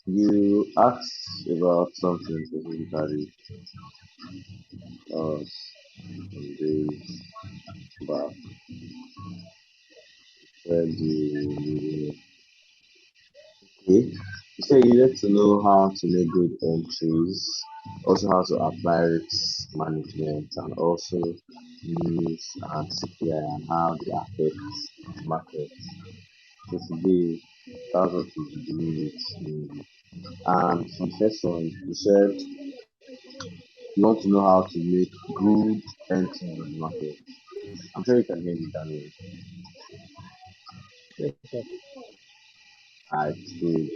You asked about something specifically uh, some days back. Said you okay. You said you needed to know how to make good entries, also how to apply risk management, and also news and CPI and how they affect markets. So today, that's what we'll be doing with. And for the first one, you said you want to know how to make good entries on the market. I'm sure you can hear me, Daniel. Yes, sir. Alright, good.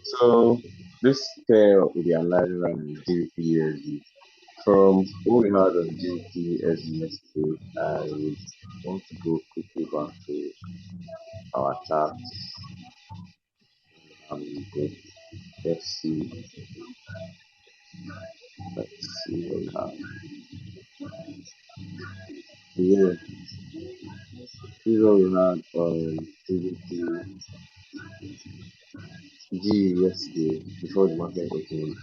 So this pair will be analyzing right now is GBP. From what we heard on GBP yesterday, I would want to go quickly back to our charts. Good. Let's see. Let's see what we have. Yeah, this is what we had on GBP yesterday before the market opened.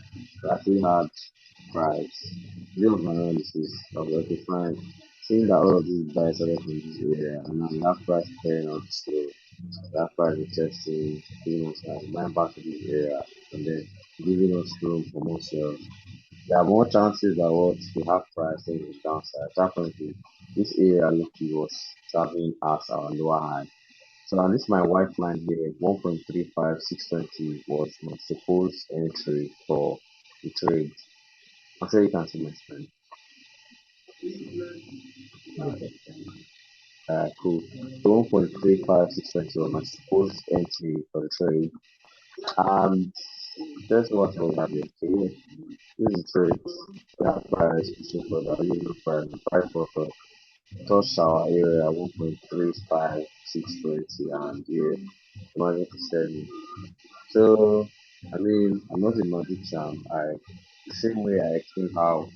We actually had price. Based on my analysis, I was like, okay, fine. Seeing that all of these guys started from this area, and now we have price pairing out slow, that price is testing, giving us like buying back to this area, and then giving us room for more sales. There are more chances that what we have price in the downside. So apparently, this area lucky was serving as our lower high. So on this my white line here, 1.35620 was my supposed entry for the trade. I'm sure you can see my screen. Yes, sir. Cool. So 1.35620 was my supposed entry for the trade. And that's what I was having. Okay, this is the trade. We have price pushing for the euro price for touch our area 1.35620 and here money to selling. So I mean I'm not a magician. I the same way I explained how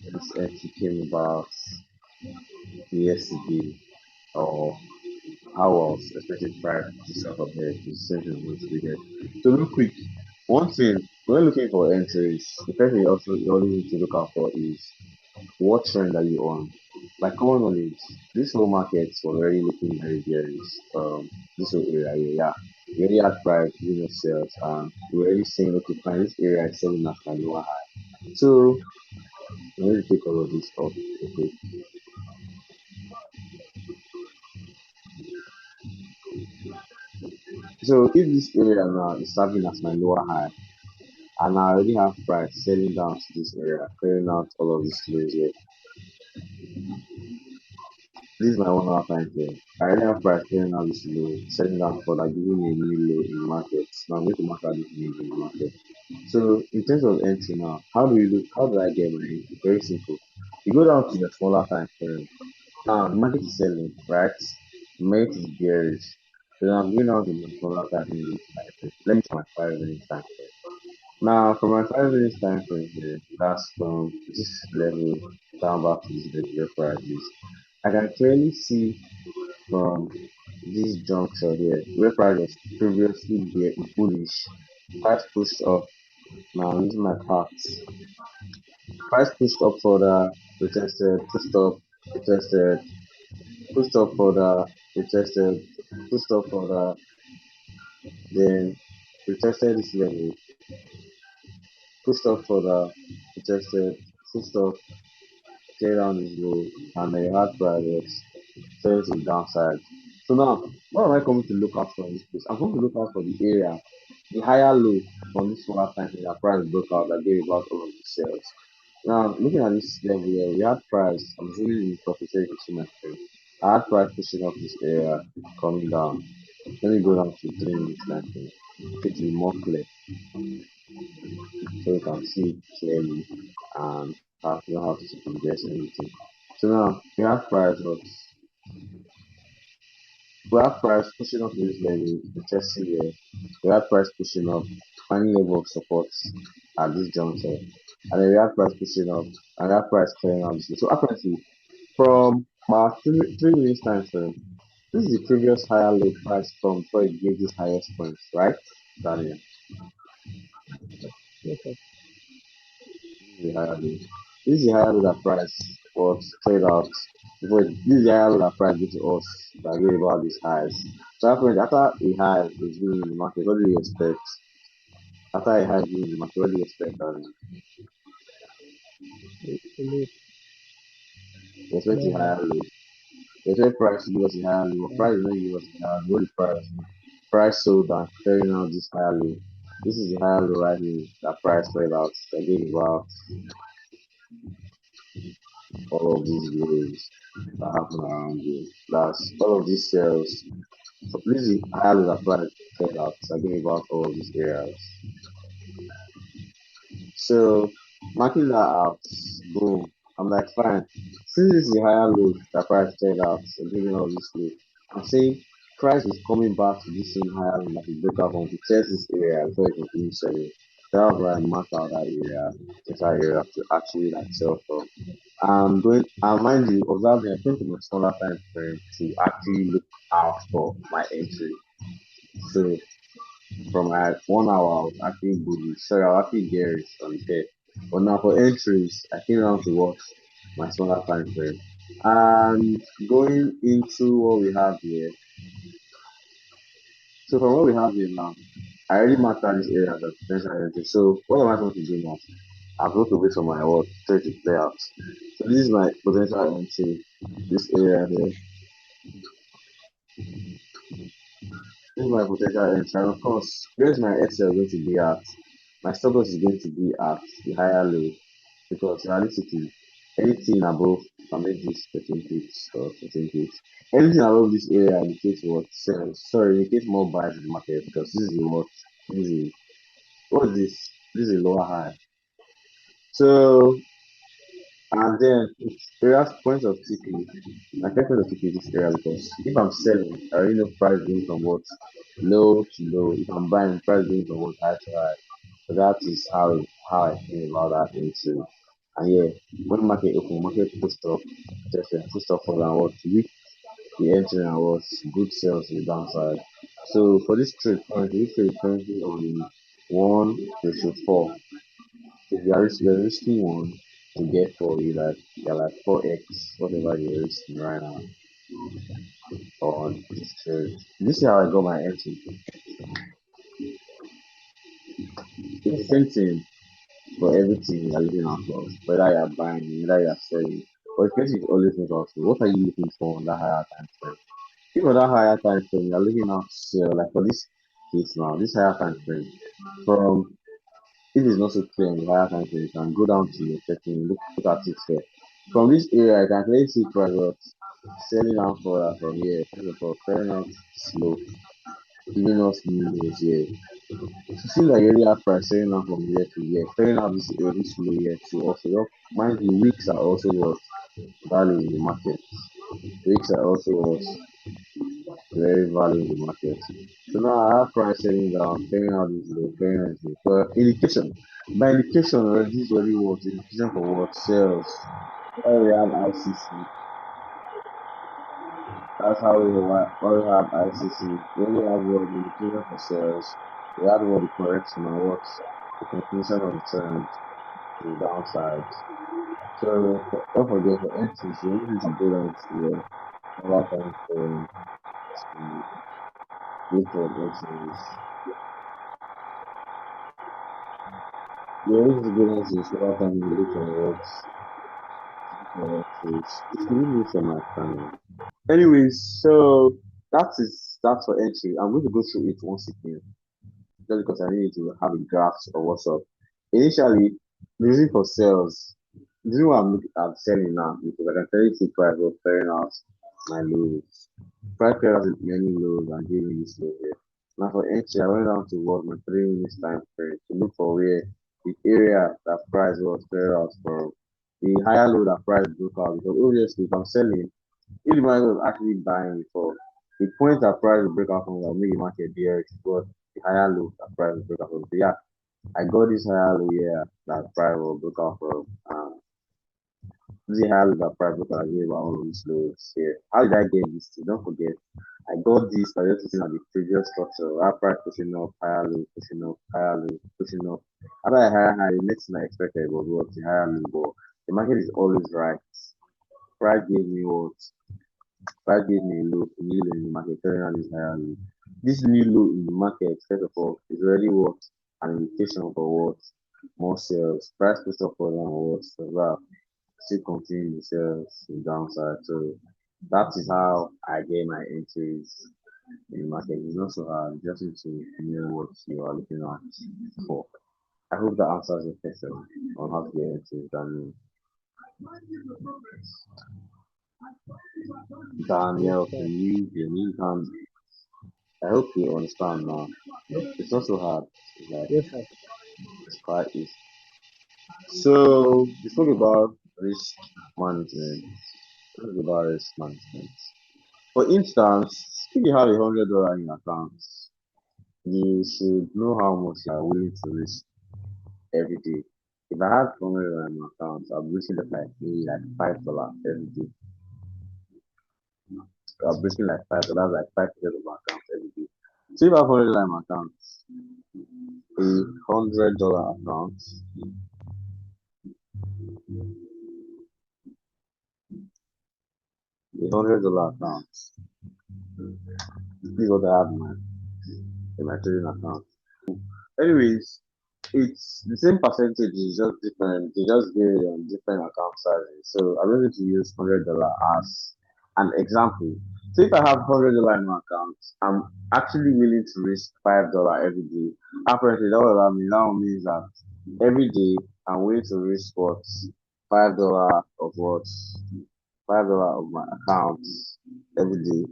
this entry came about yesterday or how I was expecting price to sell from here to the same thing going to be here. So real quick, one thing when looking for entries, the first thing you always need to look out for is what trend are you on? Like common knowledge, this whole market was already looking very bearish. This whole area here, yeah. We already had price, you know, sales, and we're already saying, okay, fine, this area is selling at my lower high. So we need to take all of this off. Okay. So if this area now is serving as my lower high, and I already have price selling down to this area, clearing out all of these lows here. This is my 1 hour time frame. I already have price clearing out this low, selling down further, giving me a new low in the market. Now I'm going to mark out this new low in the market. So in terms of entry now, how do I get my entry? Very simple. You go down to your smaller time frame. Now the market is selling, right? The market is bearish. So now I'm going down to the smaller time frame. Let me try my 5 minutes time frame. Now, for my 5 minutes time frame here, that's from this level down back to this level where price is. I can clearly see from this juncture here, where price was previously bullish, price pushed up. Now, I'm using my parts. Price pushed up further, retested, pushed up, retested, pushed up further, retested, pushed up further, then retested this level, pushed up further, retested, pushed up, clear down this low, and then you had prices fell to the downside. So now, what am I coming to look out for in this place? I'm going to look out for the area, the higher low from this solar time that price broke out that gave about all of the sales. Now, looking at this level here, we had price, I'm zooming in profit so you can see my screen. I had price pushing up this area, coming down. Let me go down to 3 minutes time frame. It will be more clear so you can see it clearly and have you don't have to second guess anything. So now we have price was we have price pushing up to this level, the testing here. We have price pushing up, finding level of support at this juncture. And then we have price pushing up, and that price clearing out this. So apparently, from about 3 minutes time frame, this is the previous higher low price from before it gave this highest point, right? Daniel. Okay. This is the higher low. This is the higher low that price was trade out. Before this is the higher low that price gives to us that gave about these highs. So after a high is being in the market, what do you expect? After a high is being in the market, what do you expect? Believe. You expect a Move on. higher low. You expect price to give us a higher low. Yeah. Price is not give us a higher low. What the price sold and clearing out this higher low. This is the higher low right here that price cleared out. That gave about all of these lows that happen around you. That's all of these sales. So this is higher low that price cleared out. That gave about all of these areas. So marking that out, boom. I'm like, fine. Since this is a higher low that price cleared out, so giving all this low. I'm saying price is coming back to this same higher low that it broke out from to test this area before it continues selling. That was why I marked out that area, entire area to actually like sell from. I'm going and mind you, observe me, I came from a smaller time frame to actually look out for my entry. So from like 1 hour, I was actually bullish. Sorry, I was actually bearish on the pair. But now for entries, I came down to watch my smaller time frame. And going into what we have here. So from what we have here now, I already marked out this area as a potential entry. So what am I going to do now? I'm going to wait for my what trade to play out. So this is my potential entry. This area here. This is my potential entry. And of course, where's my SL going to be at? My stop loss is going to be at the higher low because realistically, anything above, if I make this 13 pips or 14 pips, anything above this area indicates what sells. Sorry, indicates more buys in the market because this is a what? This is what is this? This is a lower high. So and then it's areas point of TP. My first point of TP is this area because if I'm selling, I already know price going from what low to low. If I'm buying, price going from what high to high. So that is how I think about that into. And yeah, when market open, market pushed up, just pushed up for downward to weak the entry and was good sales to the downside. So for this trade currently on 1:4. If you're risking one to get four, you're like 4x whatever you're risking right now on this trade. This is how I got my entry. It's the same thing for everything you're looking out for, whether you're buying, whether you're selling. But the question is always look out for what are you looking for on that higher time frame? If on that higher time frame you're looking out to sell, like for this case now, this higher time frame, from if it's not so clear on the higher time frame, you can go down to your setting, look at it here. From this area, I can clearly see price selling out further from here. First of all, clearing out slow, giving us new lows here. So see like you already have price selling out from here to here, clearing out this low here too. Also, mind you, weeks are also what value in the market. Weeks are also what very value in the market. So now I have price selling down, clearing out this low, clearing out this low. For indication, by indication already, this is already what indication for what sales. Why we have ICC. That's how why we have ICC. We only have what the indication for sales. We have what the correction and what the continuation of the trend to the downside. So don't forget for entries, you only need to go down to your smaller time frame to look for entries. You only need to go down to your smaller time frame to look for what entries. It's giving me some my channel. Anyways, so that's for entry. I'm going to go through it once again. Just because I need to have a grasp of what's up. Initially, the reason for sales, the reason why I'm selling now because I can clearly see price of clearing out my lows. Price cleared out many lows and gave me this low here. Now for entry, I went down to what my 3 minutes time frame to look for where the area that price was cleared out from. The higher low that price broke out because obviously if I'm selling, if the market was actually buying before, the point that price will break out from will make the market bearish because the higher low that price will break out from. So yeah, I got this higher low here that price will break out from. See how the private I gave all of these loads here. How did I get this thing? Don't forget, I got this by just looking at the previous structure. Our price pushing up, higher low, pushing up, higher low, pushing up. After I higher high, the next thing I expected was what the higher low, but the market is always right. Price gave me what? Price gave me a low, a new low in the market, turning out this higher low. This new low in the market, first of all, is already what? An indication for what? More sales. Price pushed up for them what? So that still continue the sales in downside. So that is how I get my entries in the market. It's not so hard. You just need to know what you are looking at for. I hope that answers your question on how to get entries. Yes, Daniel, sir. can you hear me? I hope you understand now. It's not so hard. It's like Yes, sir. it's quite easy. So we spoke about risk management. We spoke about risk management. For instance, if you have $100 in your account, you should know how much you are willing to risk every day. If I had 100 in my account, I'm risking like maybe like $5 every day. I'm risking like $5, like 5% of my account every day. So if I have 100 in my account, $100 account, $100 account. This is what I have in my trading account. Anyways, it's the same percentage, is just different. They just give it on different account sizes. So I'm going to use $100 as an example. So if I have $100 in my account, I'm actually willing to risk $5 every day. Apparently, that what that means. That means that every day I'm willing to risk what $5 of what $5 of my account every day.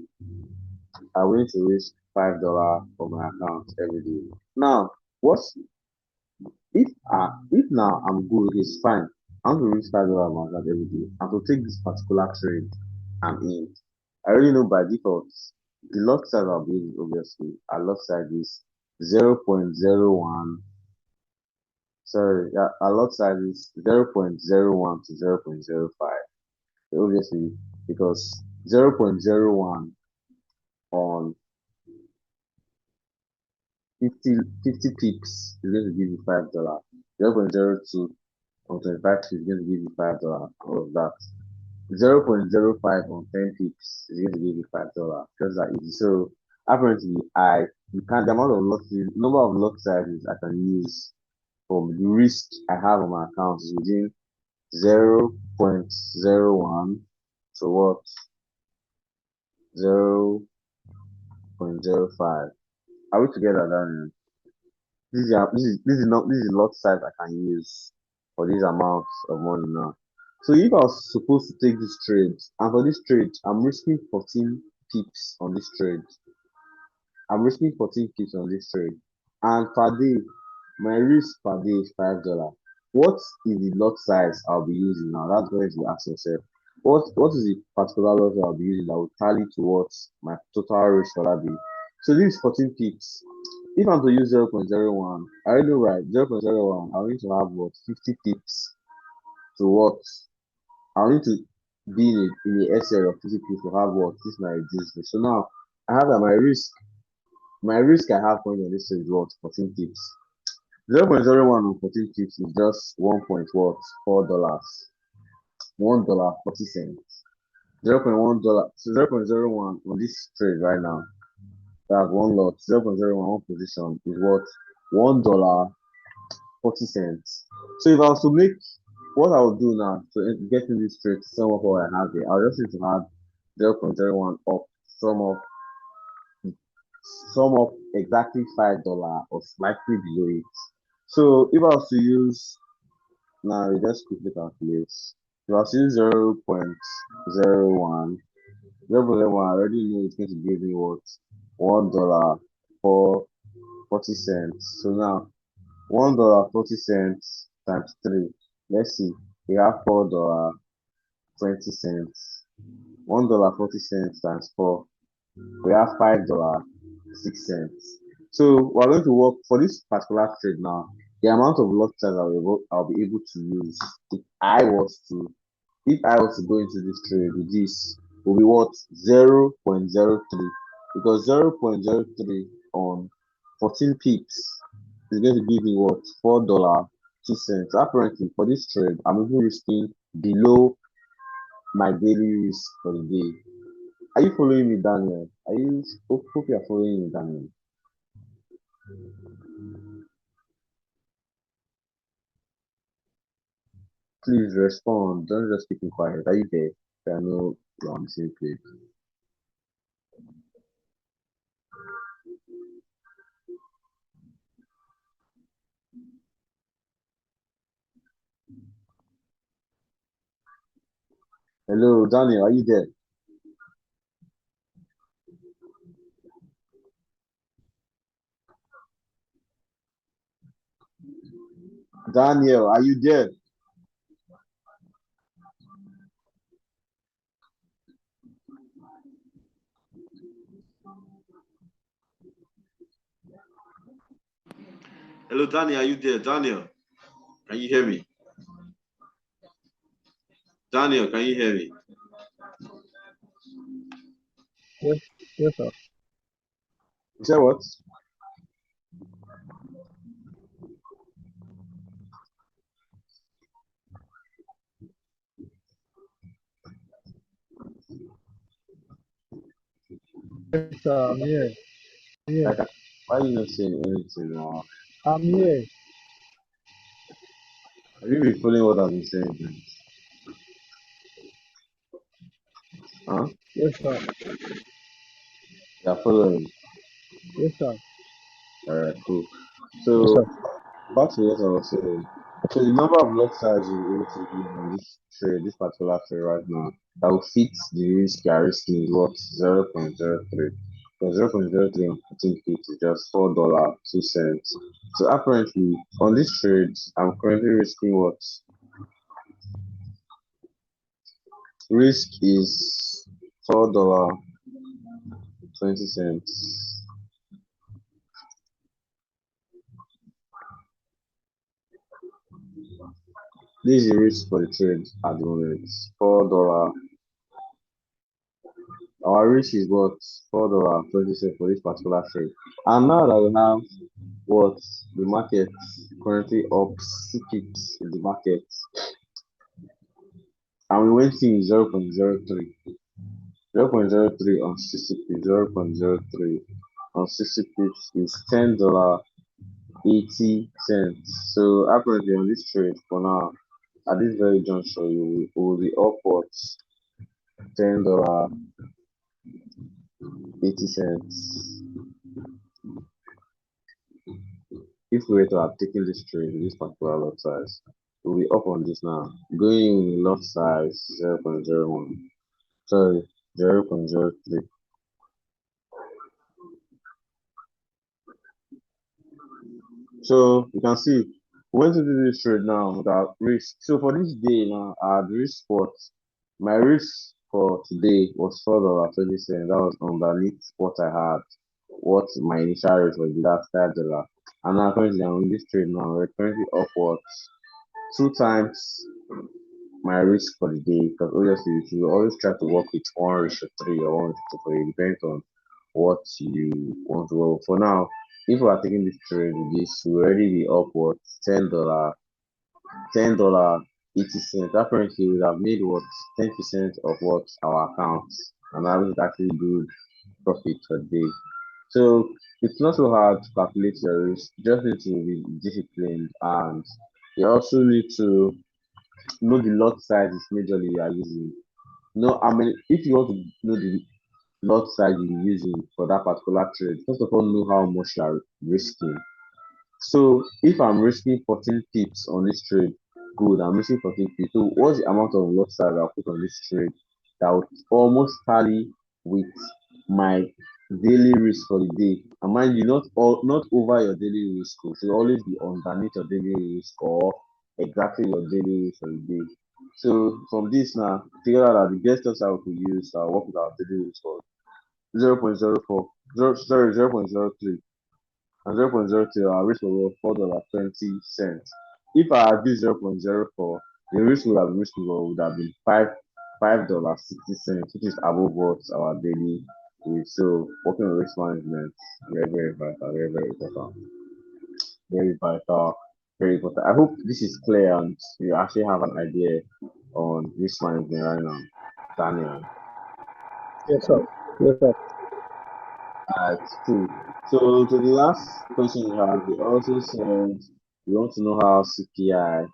I'm willing to risk $5 for my account every day. Now, what's if now I'm good, it's fine. I want to reach $5 amount every day. And to take this particular trade I'm in. I already know by default the lot size I'll be using obviously. Our lot size is 0.01. Sorry, yeah, our lot size is 0.01 to 0.05. Obviously, because 0.01 on 50 pips is going to give you $5. 0.02 on 25 pips is going to give you $5. All of that. 0.05 on 10 pips is going to give you $5. Just that easy. So apparently you can the amount of losses number of lot sizes I can use from the risk I have on my account is within 0.01 to what 0.05. Are we together, Daniel? This is lot size I can use for this amount of money now. So if I was supposed to take this trade, and for this trade, I'm risking 14 pips on this trade. I'm risking 14 pips on this trade. And per day, my risk per day is $5. What is the lot size I'll be using now? That's going to ask yourself. What is the particular lot I'll be using that will tally towards my total risk for that day? So this is 14 pips. If I'm to use 0.01, I already know right, 0.01, I need to have what 50 pips to what I need to be in the SL of 50 pips to have what this might reduce me. So now I have that my risk I have going on this is what 14 pips. 0.01 on 14 pips is just 1 point what $4. $1.40. $0.1 so 0.01 on this trade right now. That's one lot. 0.01 one position is what $1.40. So if I was to make what I would do now to get in this trade to sum up what I have here, I'll just need to add 0.01 up, sum up, sum up exactly $5 or slightly below it. So if I was to use now, we just quickly calculate. If I was to use 0.01, 0.01, I already know it's going to give me what $1 for 40 cents. So now $1.40 times 3. Let's see. We have $4.20. $1.40 times 4. We have $5.06. So we're going to work for this particular trade now. The amount of lot size I'll be able to use if I was to if I was to go into this trade with this, will be what 0.03, because 0.03 on 14 pips is going to give me what $4.02. Apparently, for this trade, I'm even risking below my daily risk for the day. Are you following me, Daniel? Are you hope you are following me, Daniel? Please respond. Don't just keep it quiet. Are you there? I know you're on the same page. Hello, Daniel. Are you there? Daniel, are you there? Hello, Daniel. Are you there? Daniel, can you hear me? Daniel, can you hear me? Yes, yes, sir. You said what? Yes, sir. I'm here. I'm here. Like, why are you not saying anything now? I'm here. Have you been following what I've been saying? Huh? Yes, sir. You're following. Yes, sir. Alright, cool. Yes, So sir. back to what I was saying. So the number of lot size you're able to use on this trade, this particular trade right now, that will fit the risk you are risking is what 0.03. So 0.03 on 14 feet is just $4.02. So apparently on this trade, I'm currently risking what risk is $4.20. This is the risk for the trade at the moment. $4. Our risk is what $4.20 for this particular trade. And now that we have what the market currently up 6 pips in the market, and we went in 0.03. 0.03 on 60 pips, 0.03 on 60 pips is $10.80. So apparently on this trade for now, at this very juncture, you will be upwards $10.80. If we were to have taken this trade, this particular lot size, we'll be up on this now. Going in lot size 0.01. Sorry, 0.03. So you can see we went into this trade now without risk. So for this day now, I had risk spot. My risk for today was $4.20. That was underneath what I had, what my initial rate was, that $5. And now currently I'm in this trade now. We're currently upwards two times my risk for the day, because obviously you should always try to work with 1:3 or 1:4. It depends on what you want to work. For now, if we are taking this trade with this, we already be upwards $10.80. Apparently we have made what 10% of what our accounts, and that is actually good profit per day. So it's not so hard to calculate your risk. You just need to be disciplined, and you also need to know the lot size is majorly you are using. Know how many, if you want to know the lot size you're using for that particular trade, first of all know how much you are risking. So if I'm risking 14 pips on this trade, good, I'm risking 14 pips. So what's the amount of lot size I'll put on this trade that would almost tally with my daily risk for the day? And mind you, not over your daily risk. It should always be underneath your daily risk or exactly your daily risk for the day. So from this now, figure out that the best steps I could use to work with our daily risk for 0.04, 0.03 and 0.02 our risk was $4.20. If I had this 0.04, The risk would have been $5 $5.60, which is above what our daily is. So working on risk management, very, very vital, very, very important. Very vital, very important. I hope this is clear and you actually have an idea on risk management right now, Daniel. Yes, sir. Yes, sir. Cool. So to the last question you have, they also said we want to know how CPI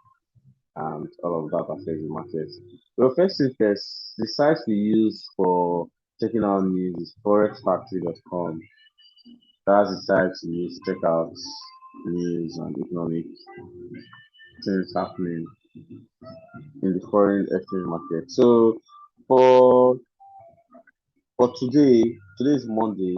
and all of that affects the market. Well, first thing first, the site we use for checking out news is forexfactory.com. That's the site we use to check out news and economic things happening in the foreign exchange market. So for for today is Monday.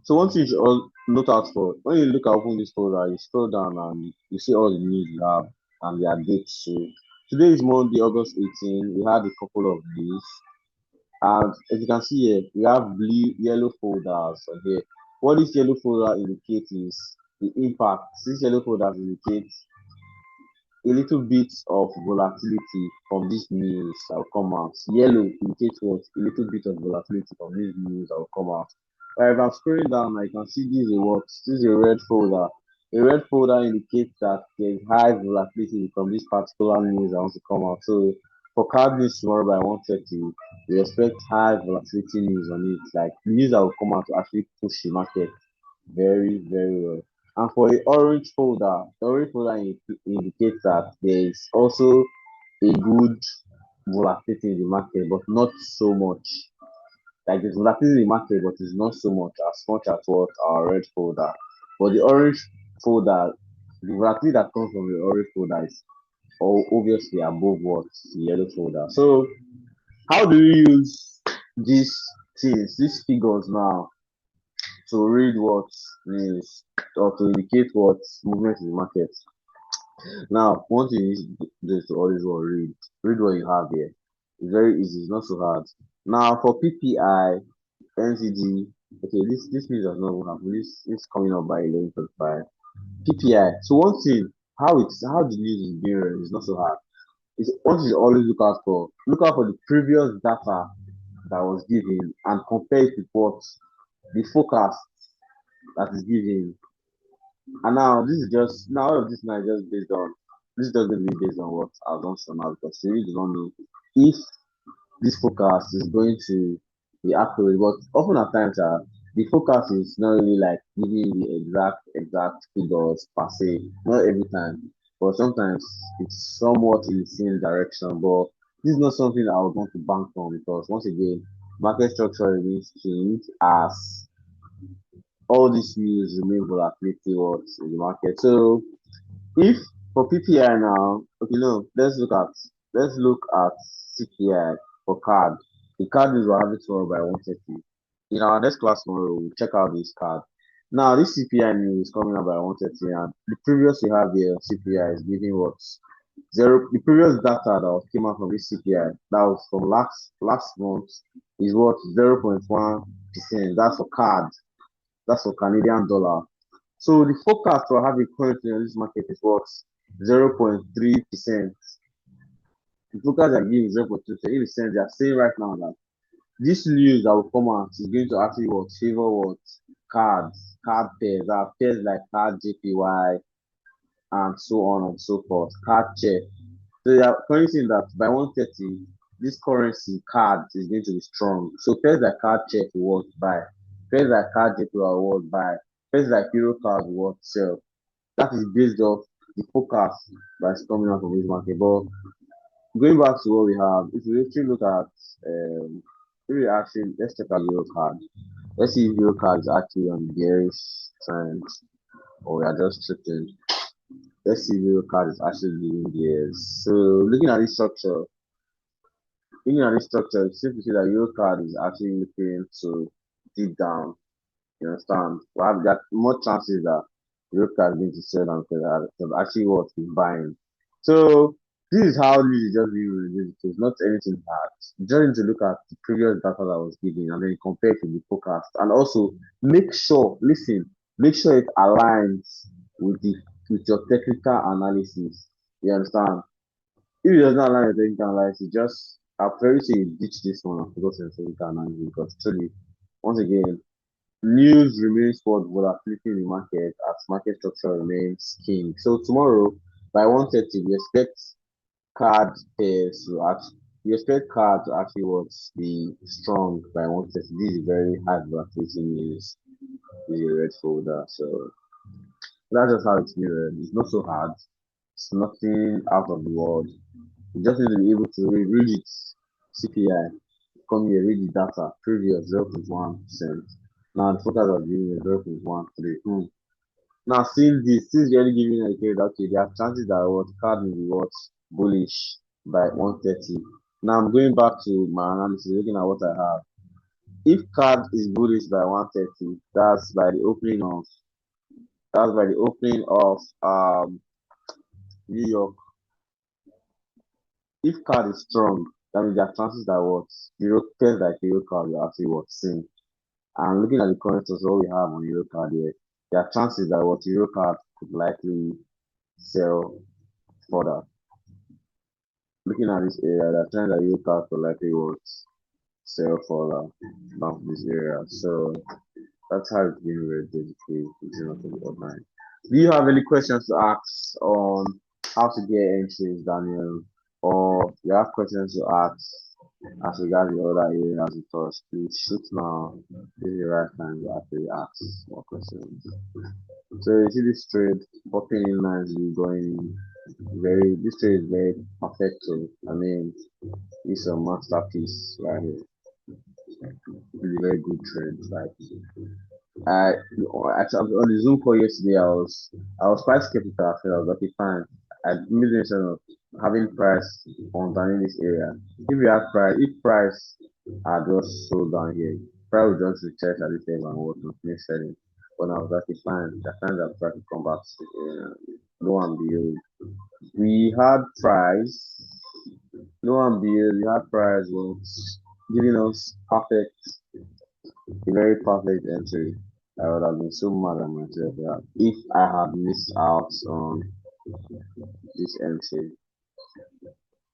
So one thing you should all note out for when you look at open this folder, you scroll down and you see all the news you have and their dates. So today is Monday, August 18. We had a couple of news. And as you can see here, we have blue, yellow folders on here. What this yellow folder indicates is the impact. This yellow folder indicates a little bit of volatility from this news that will come out. Yellow indicates what? A little bit of volatility from this news that will come out. If I'm scrolling down, I can see this is a what? This is a red folder. A red folder indicates that there's high volatility from this particular news that wants to come out. So for card news tomorrow by 1:30, we expect high volatility news on it, like news that will come out to actually push the market very, very well. And for the orange folder indicates that there is also a good volatility in the market, but not so much. Like there's volatility in the market, but it's not so much as what our red folder. But the orange folder, the volatility that comes from the orange folder is obviously above what the yellow folder. So how do you use these these figures now to read what news or to indicate what movement in the market? Now, one thing you need to do is to always read what you have here. It's very easy, it's not so hard. Now, for PPI, NCD, okay, this news has not even happened. This coming up by 11:45. PPI. So one thing, how the news is being read is not so hard. It's one thing you always look out for the previous data that was given and compare it with what the forecast that is given. And now this is just now all of this now is just based on this is just going to be based on what I've done so now because we really do not know if this forecast is going to be accurate. But often at times the forecast is not really like giving the exact figures per se, not every time. But sometimes it's somewhat in the same direction. But this is not something I would want to bank on because once again, market structure remains changed as all these news remain volatility what's in the market. So if for PPI now, okay, no, let's look at CPI for card. The card is we're having tomorrow by 1:30. In our next class tomorrow, we'll check out this card. Now this CPI news is coming up by 1:30, and the previous we have here CPI is giving what zero. The previous data that came out from this CPI that was from last month is what 0.1%. That's for card. That's for Canadian dollar. So the forecast for having currently on this market is what 0.3%. The forecast are giving 0.2%. In the sense they are saying right now that this news that will come out is going to actually what favor what card pairs, pairs like card JPY and so on and so forth, card check. So they are currently saying that by 1:30, this currency card is going to be strong. So pairs like card check will worth buy, pairs like card JPY will worth buy, pairs like Euro card will worth sell. That is based off the forecast that's coming out from this market. But going back to what we have, if we actually look at if we actually let's check out Euro card. Let's see if Euro card is actually on the bearish trend or we are just tripping. Let's see if Euro card is actually giving bears. So looking at this structure, it's safe to say that Euro card is actually looking to deep down. You understand? We have got more chances that Euro card is going to sell than actually what he's buying. So this is how news is just being released. It's not anything hard. You just need to look at the previous data that was given and then compare it to the forecast. And also make sure it aligns with the with your technical analysis. You understand? If it does not align with technical analysis, just I'll very say you ditch this one and focus on technical analysis because truly, once again, news remains what volatility in the market as market structure remains king. So tomorrow by 1:30, we expect card pairs to actually we expect card to actually what be strong by 1:30. This is very high volatility news. This is a red folder. So that's just how it's mirrored. It's not so hard. It's nothing out of the world. You just need to be able to read it. CPI, come here, read the data. Previous 0.1%. Now the forecast of the union 0.13. Now seeing this, this is really giving an idea that okay, there are chances that what card will be what bullish by 1:30. Now I'm going back to my analysis, looking at what I have. If card is bullish by 1:30, that's by the opening of New York. If card is strong, that means there are chances that what Euro pairs like Euro card will actually what sink. And looking at the current source, what we have on Euro card here, there are chances that what Euro card could likely sell further. Looking at this area, there are chances that Euro card could likely what sell further down this area. So that's how it's being read basically. It's not really online. Do you have any questions to ask on how to get entries, Daniel? Or you have questions to ask as regards the other areas we touched? Please shoot now. This is the right time to actually ask more questions. So you see this trade popping in nicely, going very. This trade is very perfect. So I mean, it's a masterpiece right here. It's a very good trade. Like I on the Zoom call yesterday, I was quite skeptical. I felt I was like, okay, fine. I made the mention of having price on down in this area. If price are just sold down here, price will just retest at this level and what continue selling. But I was like, okay, fine. The time that price will come back to low and behold. We had price, low and behold, we had price was giving us a very perfect entry. I would have been so mad at myself that if I had missed out on this entry.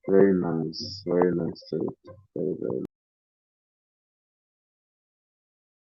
Very nice trade. Very, very